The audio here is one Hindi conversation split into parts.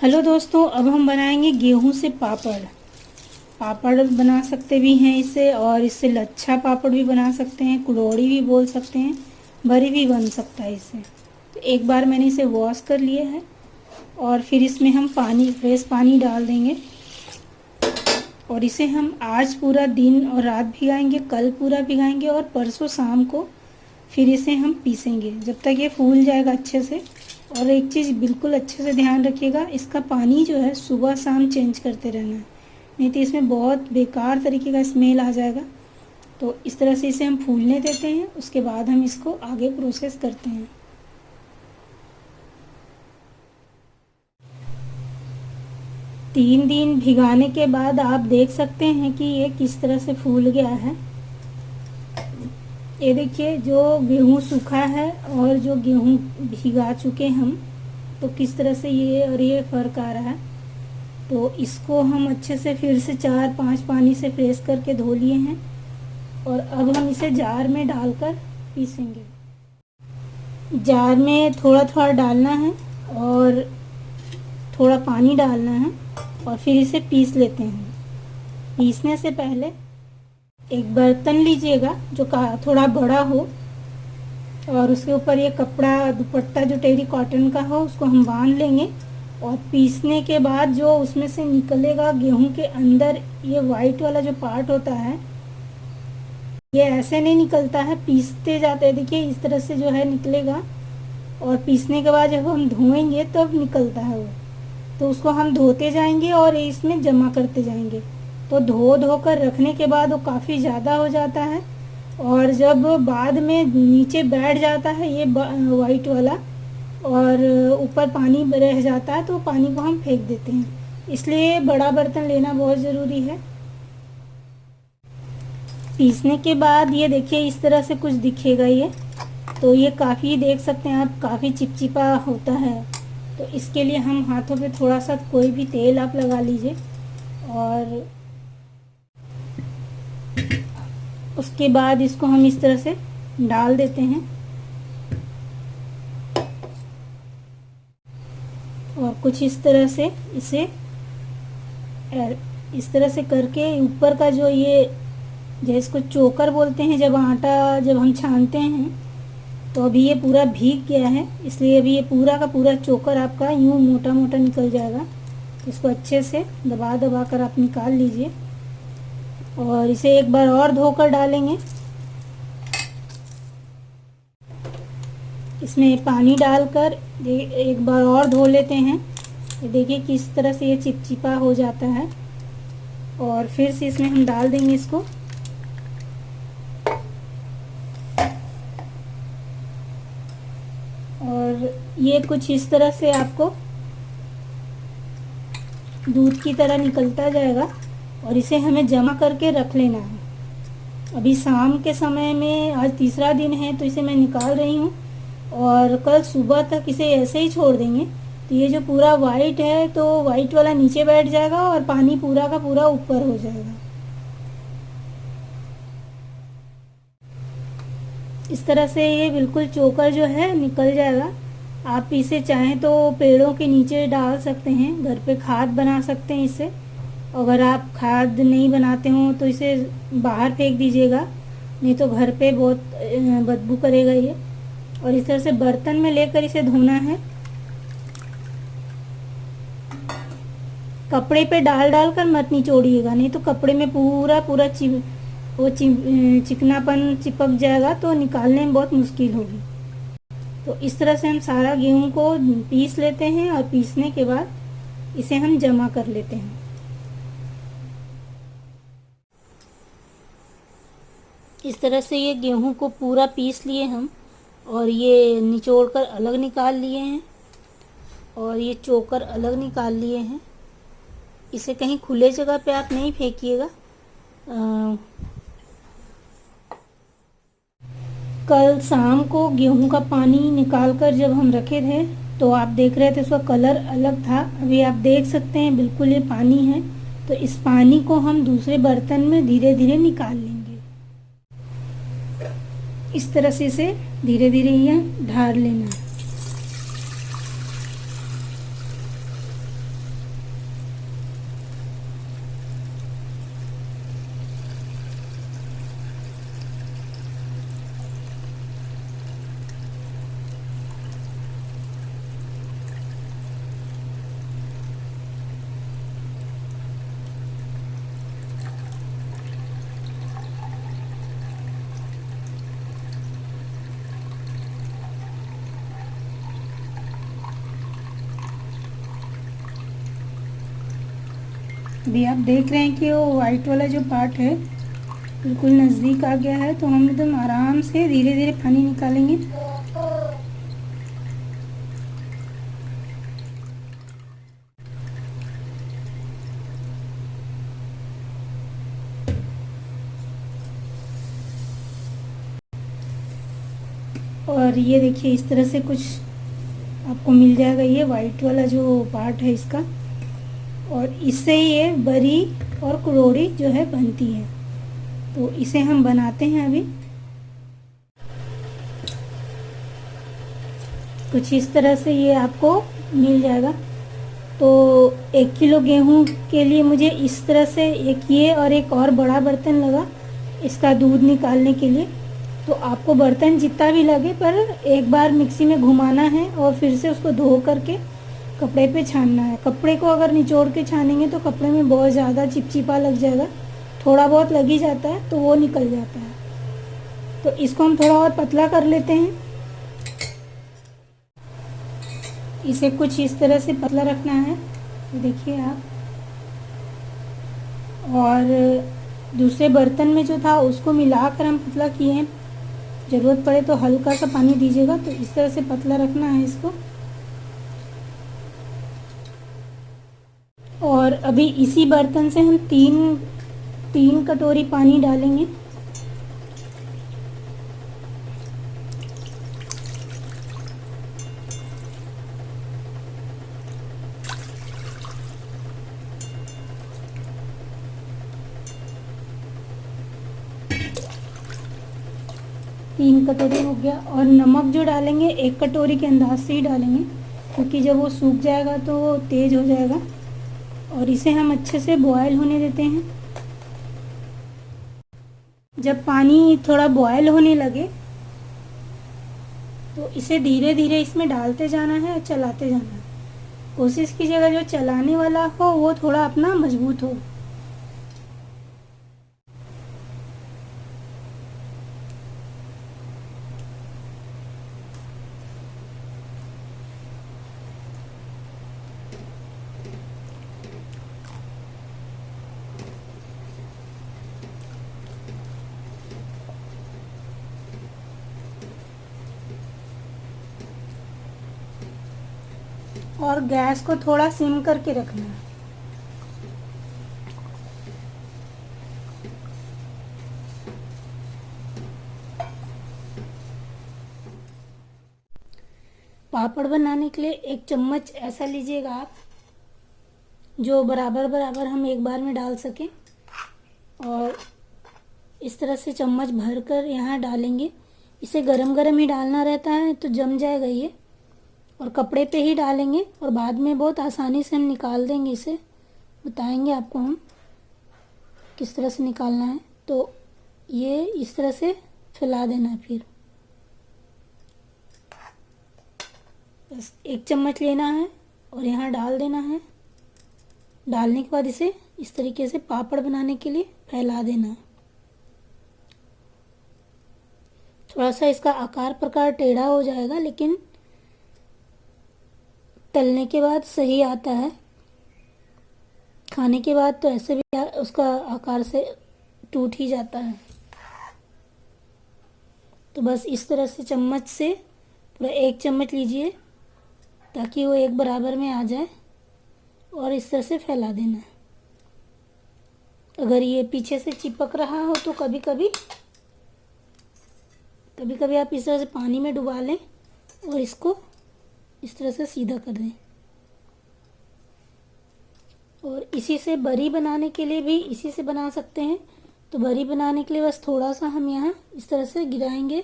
हेलो दोस्तों, अब हम बनाएंगे गेहूं से पापड़। पापड़ बना सकते भी हैं इससे, और इससे लच्छा पापड़ भी बना सकते हैं, कुड़ौड़ी भी बोल सकते हैं, बरी भी बन सकता है इससे। तो एक बार मैंने इसे वॉश कर लिया है और फिर इसमें हम फ्रेश पानी डाल देंगे और इसे हम आज पूरा दिन और रात भिगाएंगे, कल पूरा भिगाएंगे और परसों शाम को फिर इसे हम पीसेंगे जब तक ये फूल जाएगा अच्छे से। और एक चीज़ बिल्कुल अच्छे से ध्यान रखिएगा, इसका पानी जो है सुबह शाम चेंज करते रहना है, नहीं तो इसमें बहुत बेकार तरीके का स्मेल आ जाएगा। तो इस तरह से इसे हम फूलने देते हैं, उसके बाद हम इसको आगे प्रोसेस करते हैं। तीन दिन भिगाने के बाद आप देख सकते हैं कि ये किस तरह से फूल गया है। ये देखिए, जो गेहूँ सूखा है और जो गेहूँ भिगा चुके हम, तो किस तरह से ये फ़र्क आ रहा है। तो इसको हम अच्छे से फिर से 4-5 पानी से प्रेस करके धो लिए हैं और अब हम इसे जार में डालकर पीसेंगे। जार में थोड़ा थोड़ा डालना है और थोड़ा पानी डालना है और फिर इसे पीस लेते हैं। पीसने से पहले एक बर्तन लीजिएगा जो थोड़ा बड़ा हो और उसके ऊपर ये कपड़ा दुपट्टा जो टेरी कॉटन का हो उसको हम बांध लेंगे। और पीसने के बाद जो उसमें से निकलेगा गेहूं के अंदर ये वाइट वाला जो पार्ट होता है, ये ऐसे नहीं निकलता है, पीसते जाते हैं देखिए इस तरह से जो है निकलेगा। और पीसने के बाद जब हम धोएंगे तब निकलता है वो, तो उसको हम धोते जाएंगे और इसमें जमा करते जाएंगे। तो धो कर रखने के बाद वो काफ़ी ज़्यादा हो जाता है और जब बाद में नीचे बैठ जाता है ये वाइट वाला और ऊपर पानी रह जाता है, तो पानी को हम फेंक देते हैं। इसलिए बड़ा बर्तन लेना बहुत ज़रूरी है। पीसने के बाद ये देखिए इस तरह से कुछ दिखेगा ये, तो ये काफ़ी देख सकते हैं आप, काफ़ी चिपचिपा होता है। तो इसके लिए हम हाथों पे थोड़ा सा कोई भी तेल आप लगा लीजिए और उसके बाद इसको हम इस तरह से डाल देते हैं और कुछ इस तरह से इसे इस तरह से करके ऊपर का जो ये जिसको चोकर बोलते हैं, जब आटा जब हम छानते हैं, तो अभी ये पूरा भीग गया है, इसलिए अभी ये पूरा का पूरा चोकर आपका यूँ मोटा मोटा निकल जाएगा। इसको अच्छे से दबा दबा कर आप निकाल लीजिए और इसे एक बार और धोकर डालेंगे। इसमें पानी डालकर एक बार और धो लेते हैं। ये देखिए किस तरह से ये चिपचिपा हो जाता है और फिर से इसमें हम डाल देंगे इसको। और ये कुछ इस तरह से आपको दूध की तरह निकलता जाएगा और इसे हमें जमा करके रख लेना है। अभी शाम के समय में, आज तीसरा दिन है तो इसे मैं निकाल रही हूँ और कल सुबह तक इसे ऐसे ही छोड़ देंगे। तो ये जो पूरा वाइट है तो वाइट वाला नीचे बैठ जाएगा और पानी पूरा का पूरा ऊपर हो जाएगा। इस तरह से ये बिल्कुल चोकर जो है निकल जाएगा। आप इसे चाहें तो पेड़ों के नीचे डाल सकते हैं, घर पे खाद बना सकते हैं इससे। अगर आप खाद नहीं बनाते हो तो इसे बाहर फेंक दीजिएगा, नहीं तो घर पे बहुत बदबू करेगा ये। और इस तरह से बर्तन में लेकर इसे धोना है। कपड़े पे डाल कर मत निचोड़िएगा, नहीं तो कपड़े में पूरा पूरा चिकनापन चिपक जाएगा, तो निकालने में बहुत मुश्किल होगी। तो इस तरह से हम सारा गेहूं को पीस लेते हैं और पीसने के बाद इसे हम जमा कर लेते हैं। इस तरह से ये गेहूं को पूरा पीस लिए हम और ये निचोड़ कर अलग निकाल लिए हैं और ये चोकर अलग निकाल लिए हैं। इसे कहीं खुले जगह पे आप नहीं फेंकिएगा। कल शाम को गेहूं का पानी निकाल कर जब हम रखे थे तो आप देख रहे थे उसका कलर अलग था। अभी आप देख सकते हैं बिल्कुल ये पानी है। तो इस पानी को हम दूसरे बर्तन में धीरे धीरे निकाल लेंगे। इस तरह से इसे धीरे धीरे यहाँ ढार लेना है। अभी आप देख रहे हैं कि वो वाइट वाला जो पार्ट है बिल्कुल नज़दीक आ गया है, तो हम एकदम आराम से धीरे धीरे पानी निकालेंगे। और ये देखिए इस तरह से कुछ आपको मिल जाएगा, ये वाइट वाला जो पार्ट है इसका, और इससे ये बरी और कुरोड़ी जो है बनती है। तो इसे हम बनाते हैं अभी। कुछ इस तरह से ये आपको मिल जाएगा। तो 1 किलो गेहूं के लिए मुझे इस तरह से एक ये और एक और बड़ा बर्तन लगा इसका दूध निकालने के लिए। तो आपको बर्तन जितना भी लगे, पर एक बार मिक्सी में घुमाना है और फिर से उसको धो करके कपड़े पे छानना है। कपड़े को अगर निचोड़ के छानेंगे तो कपड़े में बहुत ज़्यादा चिपचिपा लग जाएगा, थोड़ा बहुत लग ही जाता है तो वो निकल जाता है। तो इसको हम थोड़ा और पतला कर लेते हैं। इसे कुछ इस तरह से पतला रखना है, तो देखिए आप। और दूसरे बर्तन में जो था उसको मिलाकर हम पतला किए हैं। ज़रूरत पड़े तो हल्का सा पानी दीजिएगा। तो इस तरह से पतला रखना है इसको। और अभी इसी बर्तन से हम तीन कटोरी पानी डालेंगे। तीन कटोरी हो गया। और नमक जो डालेंगे 1 कटोरी के अंदाज से ही डालेंगे, क्योंकि जब वो सूख जाएगा तो वो तेज़ हो जाएगा। और इसे हम अच्छे से बॉयल होने देते हैं। जब पानी थोड़ा बॉयल होने लगे तो इसे धीरे धीरे इसमें डालते जाना है और चलाते जाना है। कोशिश कीजिएगा जो चलाने वाला हो वो थोड़ा अपना मजबूत हो। और गैस को थोड़ा सिम करके रखना है। पापड़ बनाने के लिए 1 चम्मच ऐसा लीजिएगा आप, जो बराबर बराबर हम एक बार में डाल सकें। और इस तरह से चम्मच भर कर यहाँ डालेंगे। इसे गरम गरम ही डालना रहता है तो जम जाएगा ये। और कपड़े पे ही डालेंगे और बाद में बहुत आसानी से हम निकाल देंगे इसे। बताएंगे आपको हम किस तरह से निकालना है। तो ये इस तरह से फैला देना है। फिर बस 1 चम्मच लेना है और यहाँ डाल देना है। डालने के बाद इसे इस तरीके से पापड़ बनाने के लिए फैला देना है। थोड़ा सा इसका आकार प्रकार टेढ़ा हो जाएगा, लेकिन तलने के बाद सही आता है। खाने के बाद तो ऐसे भी उसका आकार से टूट ही जाता है। तो बस इस तरह से चम्मच से पूरा 1 चम्मच लीजिए ताकि वो एक बराबर में आ जाए, और इस तरह से फैला देना है। अगर ये पीछे से चिपक रहा हो तो कभी कभी आप इस तरह से पानी में डुबा लें और इसको इस तरह से सीधा कर दें। और इसी से बरी बनाने के लिए भी इसी से बना सकते हैं। तो बरी बनाने के लिए बस थोड़ा सा हम यहाँ इस तरह से गिराएंगे,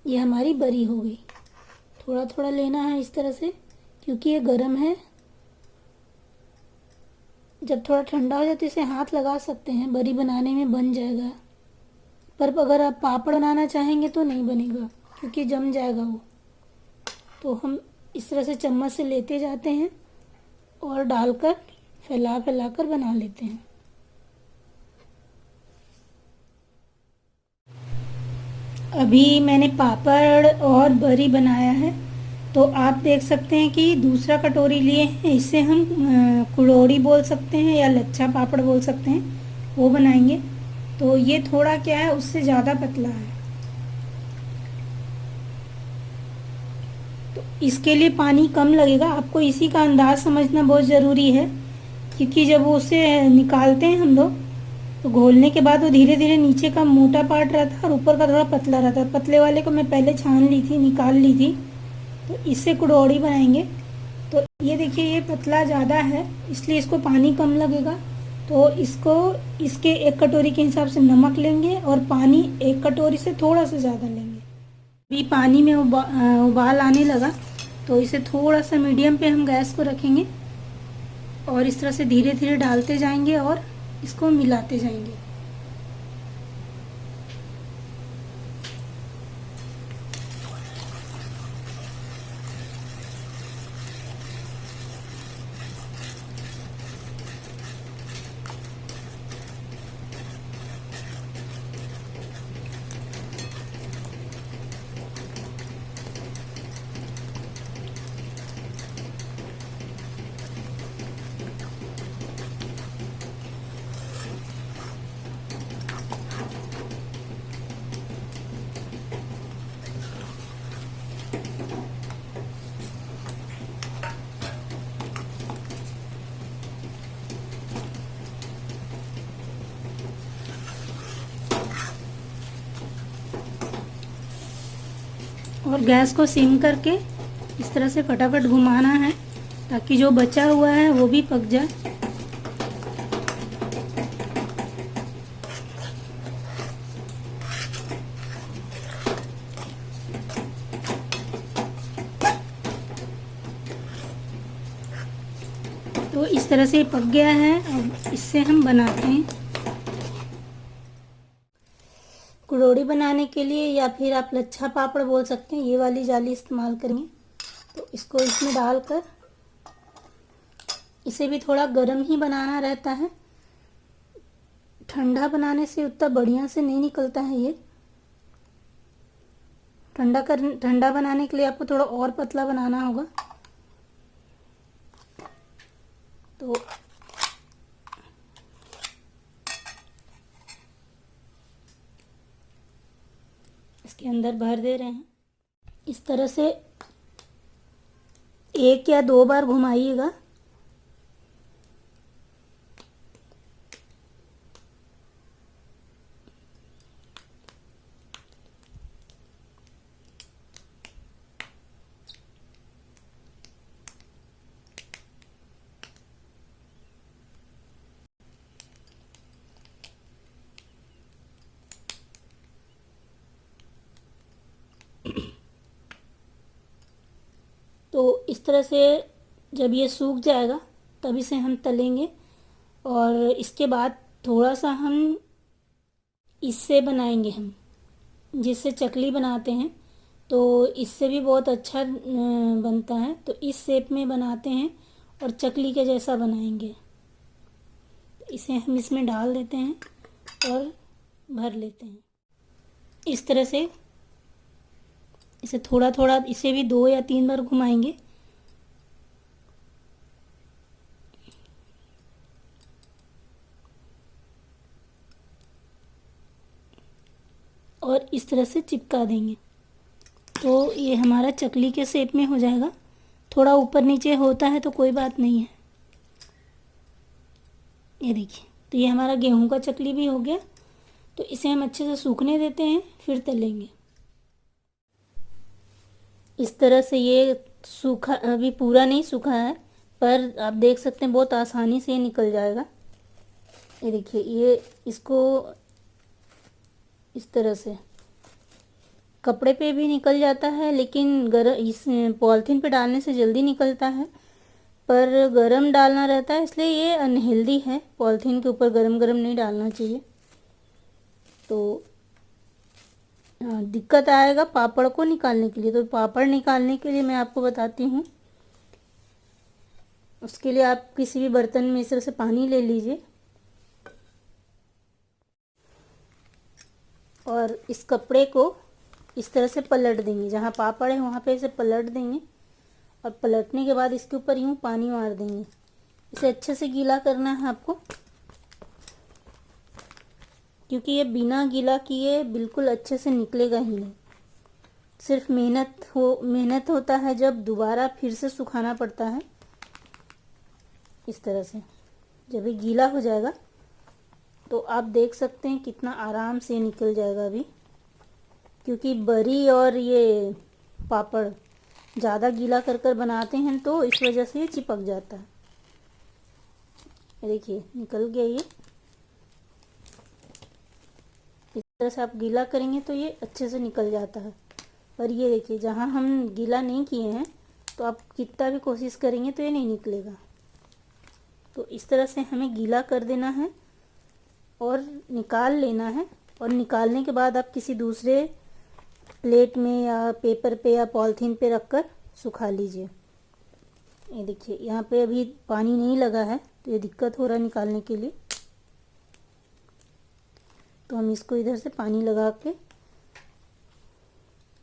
ये हमारी बरी हो गई। थोड़ा थोड़ा लेना है इस तरह से, क्योंकि ये गर्म है। जब थोड़ा ठंडा हो जाए तो इसे हाथ लगा सकते हैं, बरी बनाने में बन जाएगा। पर अगर आप पापड़ बनाना चाहेंगे तो नहीं बनेगा, क्योंकि जम जाएगा वो। तो हम इस तरह से चम्मच से लेते जाते हैं और डालकर फैला फैला कर बना लेते हैं। अभी मैंने पापड़ और बरी बनाया है। तो आप देख सकते हैं कि दूसरा कटोरी लिए हैं, इससे हम कुड़ोड़ी बोल सकते हैं या लच्छा पापड़ बोल सकते हैं, वो बनाएंगे। तो ये थोड़ा क्या है, उससे ज़्यादा पतला है, तो इसके लिए पानी कम लगेगा। आपको इसी का अंदाज़ समझना बहुत ज़रूरी है, क्योंकि जब वो उसे निकालते हैं हम लोग, तो घोलने के बाद वो धीरे धीरे नीचे का मोटा पार्ट रहता है और ऊपर का थोड़ा पतला रहता है। पतले वाले को मैं पहले छान ली थी, निकाल ली थी, तो इससे कुड़ौड़ी बनाएंगे। तो ये देखिए, ये पतला ज़्यादा है, इसलिए इसको पानी कम लगेगा। तो इसको इसके 1 कटोरी के हिसाब से नमक लेंगे और पानी 1 कटोरी से थोड़ा सा ज़्यादा लेंगे। अभी पानी में उबाल आने लगा, तो इसे थोड़ा सा मीडियम पे हम गैस को रखेंगे और इस तरह से धीरे धीरे डालते जाएंगे और इसको मिलाते जाएंगे। और गैस को सिम करके इस तरह से फटाफट घुमाना है, ताकि जो बचा हुआ है वो भी पक जाए। तो इस तरह से पक गया है। अब इससे हम बनाते हैं। कुड़ोड़ी बनाने के लिए, या फिर आप लच्छा पापड़ बोल सकते हैं, ये वाली जाली इस्तेमाल करेंगे। तो इसको इसमें डालकर, इसे भी थोड़ा गर्म ही बनाना रहता है, ठंडा बनाने से उतना बढ़िया से नहीं निकलता है ये। ठंडा बनाने के लिए आपको थोड़ा और पतला बनाना होगा। तो इसके अंदर भर दे रहे हैं। इस तरह से 1 या 2 बार घुमाइएगा। तो इस तरह से जब ये सूख जाएगा, तब इसे हम तलेंगे। और इसके बाद थोड़ा सा हम इससे बनाएंगे, हम जिससे चकली बनाते हैं, तो इससे भी बहुत अच्छा बनता है। तो इस शेप में बनाते हैं और चकली के जैसा बनाएंगे। इसे हम इसमें डाल देते हैं और भर लेते हैं। इस तरह से इसे थोड़ा थोड़ा, इसे भी 2 या 3 बार घुमाएंगे। और इस तरह से चिपका देंगे, तो ये हमारा चकली के शेप में हो जाएगा। थोड़ा ऊपर नीचे होता है तो कोई बात नहीं है। ये देखिए, तो ये हमारा गेहूं का चकली भी हो गया। तो इसे हम अच्छे से सूखने देते हैं, फिर तलेंगे। इस तरह से ये सूखा, अभी पूरा नहीं सूखा है, पर आप देख सकते हैं बहुत आसानी से ये निकल जाएगा। ये देखिए, ये इसको इस तरह से कपड़े पे भी निकल जाता है, लेकिन इस पॉलिथीन पे डालने से जल्दी निकलता है, पर गरम डालना रहता है, इसलिए ये अनहेल्दी है। पॉलिथीन के ऊपर गरम गरम नहीं डालना चाहिए, तो दिक्कत आएगा पापड़ को निकालने के लिए। तो पापड़ निकालने के लिए मैं आपको बताती हूँ। उसके लिए आप किसी भी बर्तन में इस तरह से पानी ले लीजिए और इस कपड़े को इस तरह से पलट देंगे। जहाँ पापड़ है वहाँ पे इसे पलट देंगे और पलटने के बाद इसके ऊपर यूँ पानी मार देंगे। इसे अच्छे से गीला करना है आपको, क्योंकि ये बिना गीला किए बिल्कुल अच्छे से निकलेगा ही नहीं। सिर्फ मेहनत होता है जब दोबारा फिर से सुखाना पड़ता है। इस तरह से जब ये गीला हो जाएगा तो आप देख सकते हैं कितना आराम से निकल जाएगा अभी, क्योंकि बरी और ये पापड़ ज़्यादा गीला कर कर बनाते हैं तो इस वजह से ये चिपक जाता है। देखिए निकल गया ये। इस तरह से आप गीला करेंगे तो ये अच्छे से निकल जाता है। और ये देखिए, जहाँ हम गीला नहीं किए हैं तो आप कितना भी कोशिश करेंगे तो ये नहीं निकलेगा। तो इस तरह से हमें गीला कर देना है और निकाल लेना है। और निकालने के बाद आप किसी दूसरे प्लेट में या पेपर पे या पॉलिथीन पे रखकर सुखा लीजिए। ये देखिए यहाँ पे अभी पानी नहीं लगा है तो ये दिक्कत हो रहा है निकालने के लिए। तो हम इसको इधर से पानी लगा के,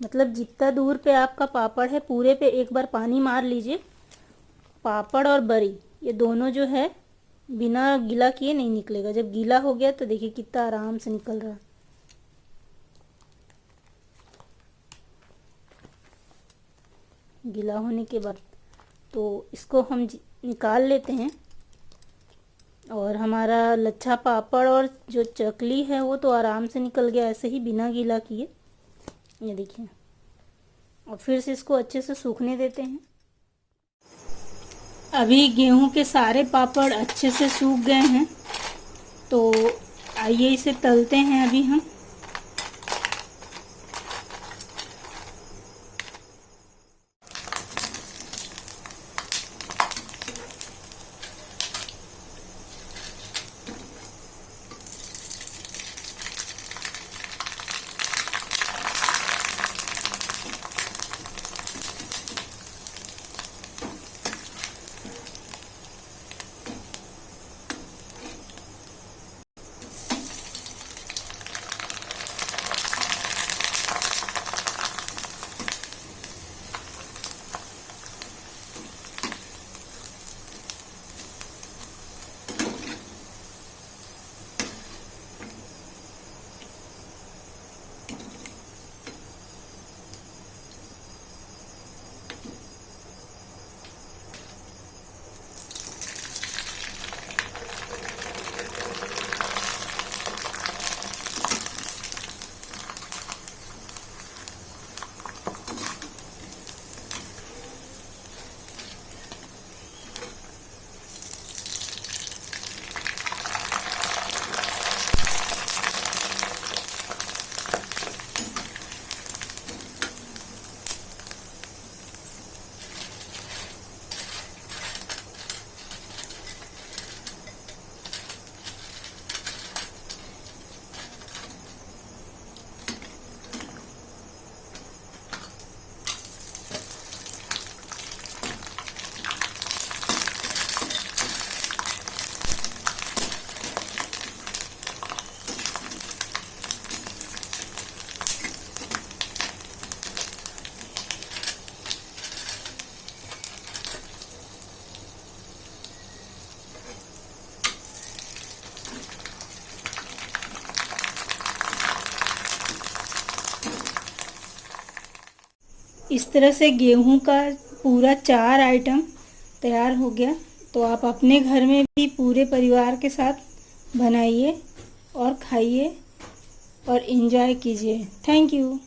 मतलब जितना दूर पे आपका पापड़ है पूरे पे एक बार पानी मार लीजिए। पापड़ और बरी ये दोनों जो है बिना गीला किए नहीं निकलेगा। जब गीला हो गया तो देखिए कितना आराम से निकल रहा है। गीला होने के बाद तो इसको हम निकाल लेते हैं। और हमारा लच्छा पापड़ और जो चकली है वो तो आराम से निकल गया, ऐसे ही बिना गीला किए। ये देखिए, और फिर से इसको अच्छे से सूखने देते हैं। अभी गेहूं के सारे पापड़ अच्छे से सूख गए हैं, तो आइए इसे तलते हैं अभी हम। इस तरह से गेहूं का पूरा 4 आइटम तैयार हो गया। तो आप अपने घर में भी पूरे परिवार के साथ बनाइए और खाइए और एंजॉय कीजिए। Thank you.